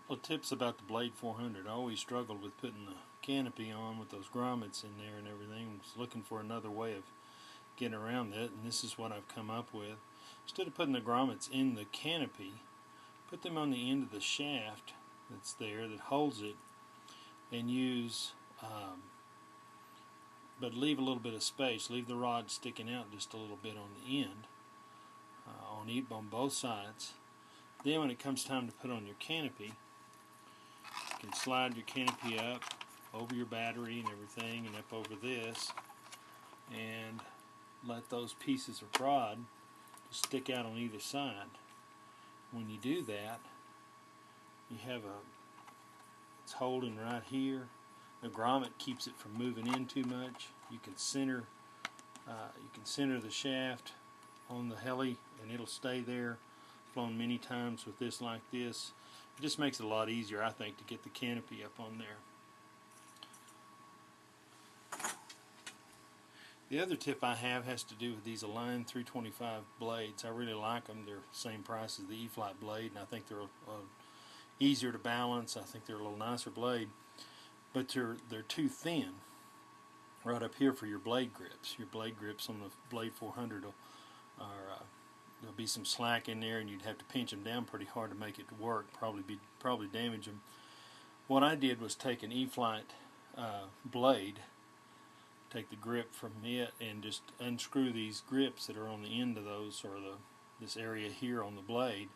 Couple of tips about the Blade 400. I always struggled with putting the canopy on with those grommets in there and everything. I was looking for another way of getting around that, and this is what I've come up with. Instead of putting the grommets in the canopy, put them on the end of the shaft that's there that holds it, and use but leave a little bit of space. Leave the rod sticking out just a little bit on the end, on both sides. Then when it comes time to put on your canopy, you can slide your canopy up over your battery and everything, and up over this, and let those pieces of rod just stick out on either side. When you do that, you have it's holding right here. The grommet keeps it from moving in too much. You can center the shaft on the heli, and it'll stay there. Flown many times with this like this. It just makes it a lot easier, I think, to get the canopy up on there. The other tip I have has to do with these Align 325 blades. I really like them. They're the same price as the Eflite Blade, and I think they're easier to balance. I think they're a little nicer blade, but they're too thin right up here for your blade grips. Your blade grips on the Blade 400 there'll be some slack in there, and you'd have to pinch them down pretty hard to make it work. Probably damage them. What I did was take an E-Flite blade, take the grip from it, and just unscrew these grips that are on the end of those, or this area here on the blade,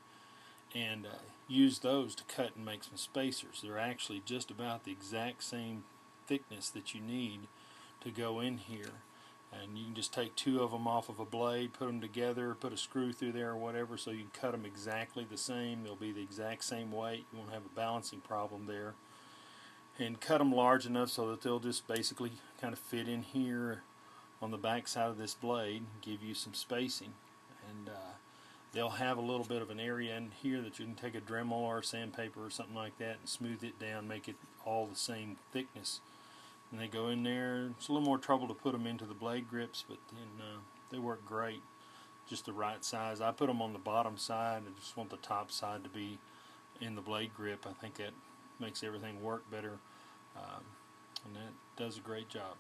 and use those to cut and make some spacers. They're actually just about the exact same thickness that you need to go in here. And you can just take two of them off of a blade, put them together, put a screw through there or whatever, so you can cut them exactly the same. They'll be the exact same weight. You won't have a balancing problem there. And cut them large enough so that they'll just basically kind of fit in here on the back side of this blade, give you some spacing. And they'll have a little bit of an area in here that you can take a Dremel or sandpaper or something like that and smooth it down, make it all the same thickness. And they go in there. It's a little more trouble to put them into the blade grips, but then they work great, just the right size. I put them on the bottom side. I just want the top side to be in the blade grip. I think that makes everything work better, and that does a great job.